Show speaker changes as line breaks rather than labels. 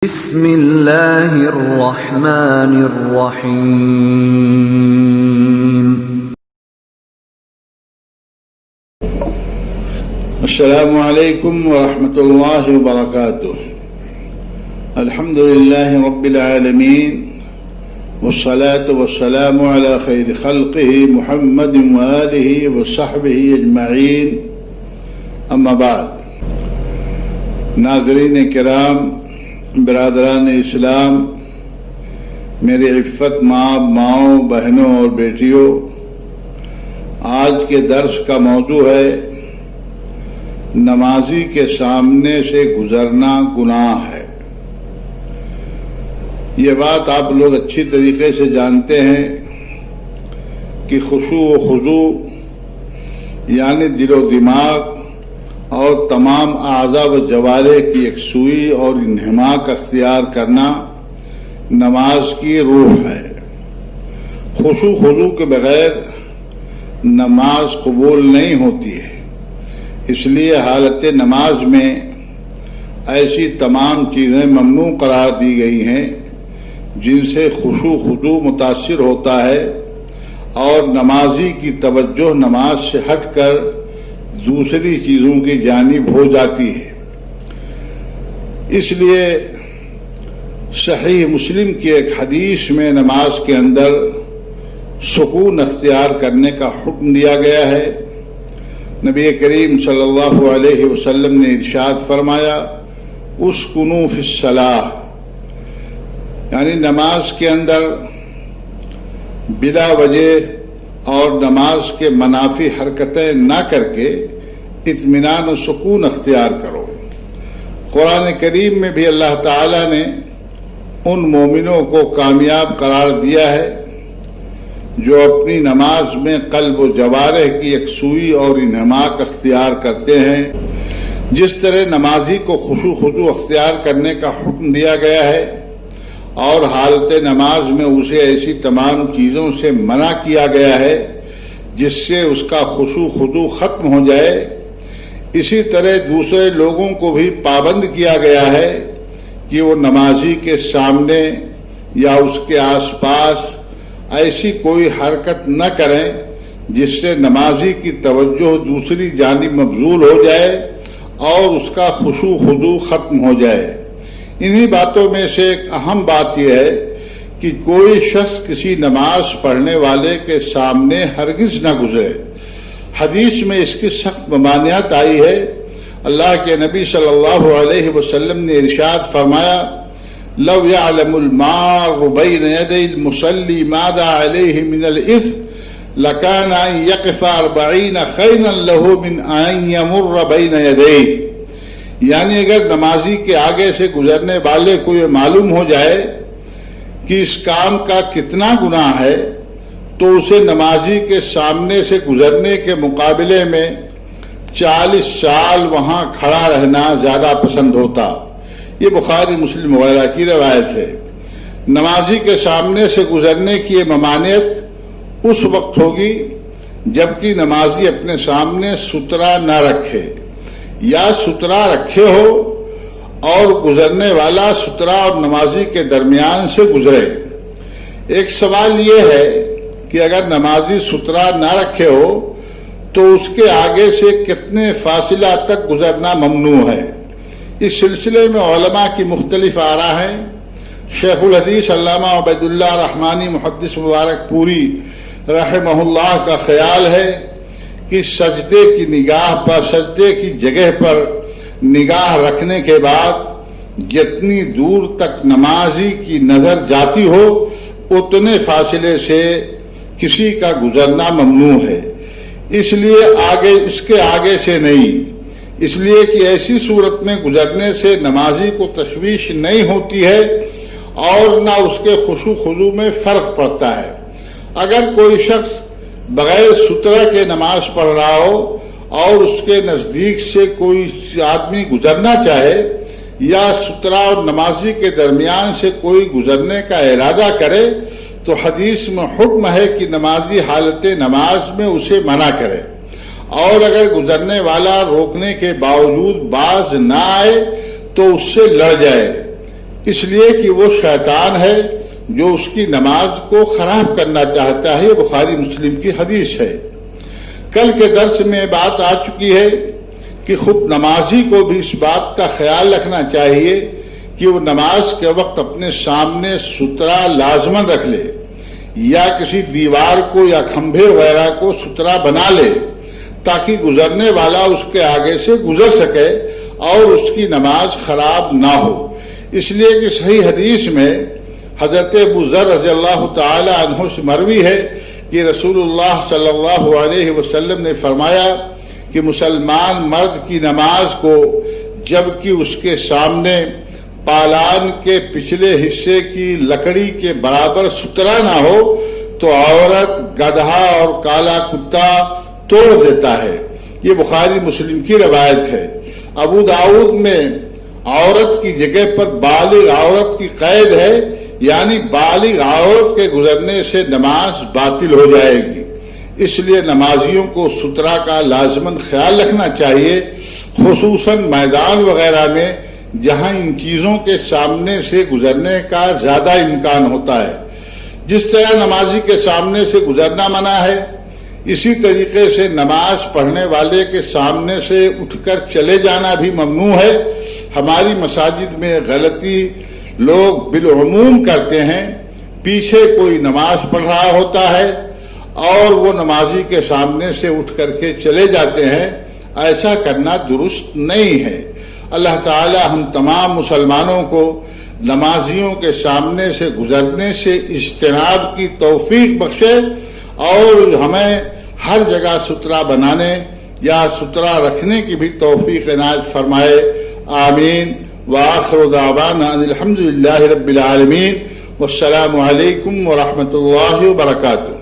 بسم اللہ الرحمن الرحیم۔
السلام علیکم ورحمۃ اللہ وبرکاتہ۔ الحمد للہ رب العالمین والصلاة والسلام علی خیر خلقہ محمد وآلہ وصحبہ اجمعین، اما بعد۔ ناظرین کرام، برادران اسلام، میرے عفت ماؤں، بہنوں اور بیٹیوں، آج کے درس کا موضوع ہے نمازی کے سامنے سے گزرنا گناہ ہے۔ یہ بات آپ لوگ اچھی طریقے سے جانتے ہیں کہ خشوع و خضوع یعنی دل و دماغ اور تمام اعضاء و جوارح کی یکسوئی اور انہماک اختیار کرنا نماز کی روح ہے۔ خشوع خضوع کے بغیر نماز قبول نہیں ہوتی ہے، اس لیے حالت نماز میں ایسی تمام چیزیں ممنوع قرار دی گئی ہیں جن سے خشوع خضوع متاثر ہوتا ہے اور نمازی کی توجہ نماز سے ہٹ کر دوسری چیزوں کی جانب ہو جاتی ہے۔ اس لیے صحیح مسلم کی ایک حدیث میں نماز کے اندر سکون اختیار کرنے کا حکم دیا گیا ہے۔ نبی کریم صلی اللہ علیہ وسلم نے ارشاد فرمایا، اسکنوا فی الصلاۃ، یعنی نماز کے اندر بلا وجہ اور نماز کے منافی حرکتیں نہ کر کے اطمینان و سکون اختیار کرو۔ قرآن کریم میں بھی اللہ تعالیٰ نے ان مومنوں کو کامیاب قرار دیا ہے جو اپنی نماز میں قلب و جوارح کی یکسوئی اور انہماک اختیار کرتے ہیں۔ جس طرح نمازی کو خشوع خضوع اختیار کرنے کا حکم دیا گیا ہے اور حالت نماز میں اسے ایسی تمام چیزوں سے منع کیا گیا ہے جس سے اس کا خشوع خضوع ختم ہو جائے، اسی طرح دوسرے لوگوں کو بھی پابند کیا گیا ہے کہ وہ نمازی کے سامنے یا اس کے آس پاس ایسی کوئی حرکت نہ کریں جس سے نمازی کی توجہ دوسری جانب مبذول ہو جائے اور اس کا خشوع خضوع ختم ہو جائے۔ انہی باتوں میں سے ایک اہم بات یہ ہے کہ کوئی شخص کسی نماز پڑھنے والے کے سامنے ہرگز نہ گزرے۔ حدیث میں اس کی سخت ممانعت آئی ہے۔ اللہ کے نبی صلی اللہ علیہ وسلم نے ارشاد فرمایا، لو يعلم المار بين يدي المصلي ماذا عليه من الإثم لكان أن يقف 40 خيرا له من أن يمر بين يديه، یعنی اگر نمازی کے آگے سے گزرنے والے کو یہ معلوم ہو جائے کہ اس کام کا کتنا گناہ ہے تو اسے نمازی کے سامنے سے گزرنے کے مقابلے میں 40 سال وہاں کھڑا رہنا زیادہ پسند ہوتا۔ یہ بخاری مسلم وغیرہ کی روایت ہے۔ نمازی کے سامنے سے گزرنے کی یہ ممانعت اس وقت ہوگی جبکہ نمازی اپنے سامنے سترہ نہ رکھے یا سترہ رکھے ہو اور گزرنے والا سترہ اور نمازی کے درمیان سے گزرے۔ ایک سوال یہ ہے کہ اگر نمازی سترہ نہ رکھے ہو تو اس کے آگے سے کتنے فاصلہ تک گزرنا ممنوع ہے؟ اس سلسلے میں علماء کی مختلف آراء ہیں۔ شیخ الحدیث علامہ عبید اللہ رحمانی محدث مبارک پوری رحمہ اللہ کا خیال ہے کہ سجدے کی جگہ پر نگاہ رکھنے کے بعد جتنی دور تک نمازی کی نظر جاتی ہو اتنے فاصلے سے کسی کا گزرنا ممنوع ہے، اس کے آگے سے نہیں، اس لیے کہ ایسی صورت میں گزرنے سے نمازی کو تشویش نہیں ہوتی ہے اور نہ اس کے خشوع خضوع میں فرق پڑتا ہے۔ اگر کوئی شخص بغیر سترہ کے نماز پڑھ رہا ہو اور اس کے نزدیک سے کوئی آدمی گزرنا چاہے یا سترہ اور نمازی کے درمیان سے کوئی گزرنے کا ارادہ کرے تو حدیث میں حکم ہے کہ نمازی حالت نماز میں اسے منع کرے، اور اگر گزرنے والا روکنے کے باوجود باز نہ آئے تو اس سے لڑ جائے، اس لیے کہ وہ شیطان ہے جو اس کی نماز کو خراب کرنا چاہتا ہے. یہ بخاری مسلم کی حدیث ہے. کل کے درس میں بات آ چکی ہے کہ خود نمازی کو بھی اس بات کا خیال رکھنا چاہیے کہ وہ نماز کے وقت اپنے سامنے سترا لازمن رکھ لے یا کسی دیوار کو یا کھمبے وغیرہ کو سترا بنا لے تاکہ گزرنے والا اس کے آگے سے گزر سکے اور اس کی نماز خراب نہ ہو. اس لیے کہ صحیح حدیث میں حضرت ابو ذر رضی اللہ تعالی عنہ سے مروی ہے کہ رسول اللہ صلی اللہ علیہ وسلم نے فرمایا کہ مسلمان مرد کی نماز کو جبکہ اس کے سامنے پالان کے پچھلے حصے کی لکڑی کے برابر سترا نہ ہو تو عورت گدھا اور کالا کتا توڑ دیتا ہے. یہ بخاری مسلم کی روایت ہے. ابو داؤد میں عورت کی جگہ پر بالغ عورت کی قید ہے، یعنی بالغ عورت کے گزرنے سے نماز باطل ہو جائے گی. اس لیے نمازیوں کو سترا کا لازماً خیال رکھنا چاہیے، خصوصاً میدان وغیرہ میں جہاں ان چیزوں کے سامنے سے گزرنے کا زیادہ امکان ہوتا ہے. جس طرح نمازی کے سامنے سے گزرنا منع ہے، اسی طریقے سے نماز پڑھنے والے کے سامنے سے اٹھ کر چلے جانا بھی ممنوع ہے. ہماری مساجد میں غلطی لوگ بالعموم کرتے ہیں، پیچھے کوئی نماز پڑھ رہا ہوتا ہے اور وہ نمازی کے سامنے سے اٹھ کر کے چلے جاتے ہیں. ایسا کرنا درست نہیں ہے. اللہ تعالی ہم تمام مسلمانوں کو نمازیوں کے سامنے سے گزرنے سے اجتناب کی توفیق بخشے اور ہمیں ہر جگہ سترا بنانے یا سترا رکھنے کی بھی توفیق عنایت فرمائے. آمین. وآخر دعوانا ان الحمد للہ رب العالمین. والسلام علیکم ورحمۃ اللہ وبرکاتہ.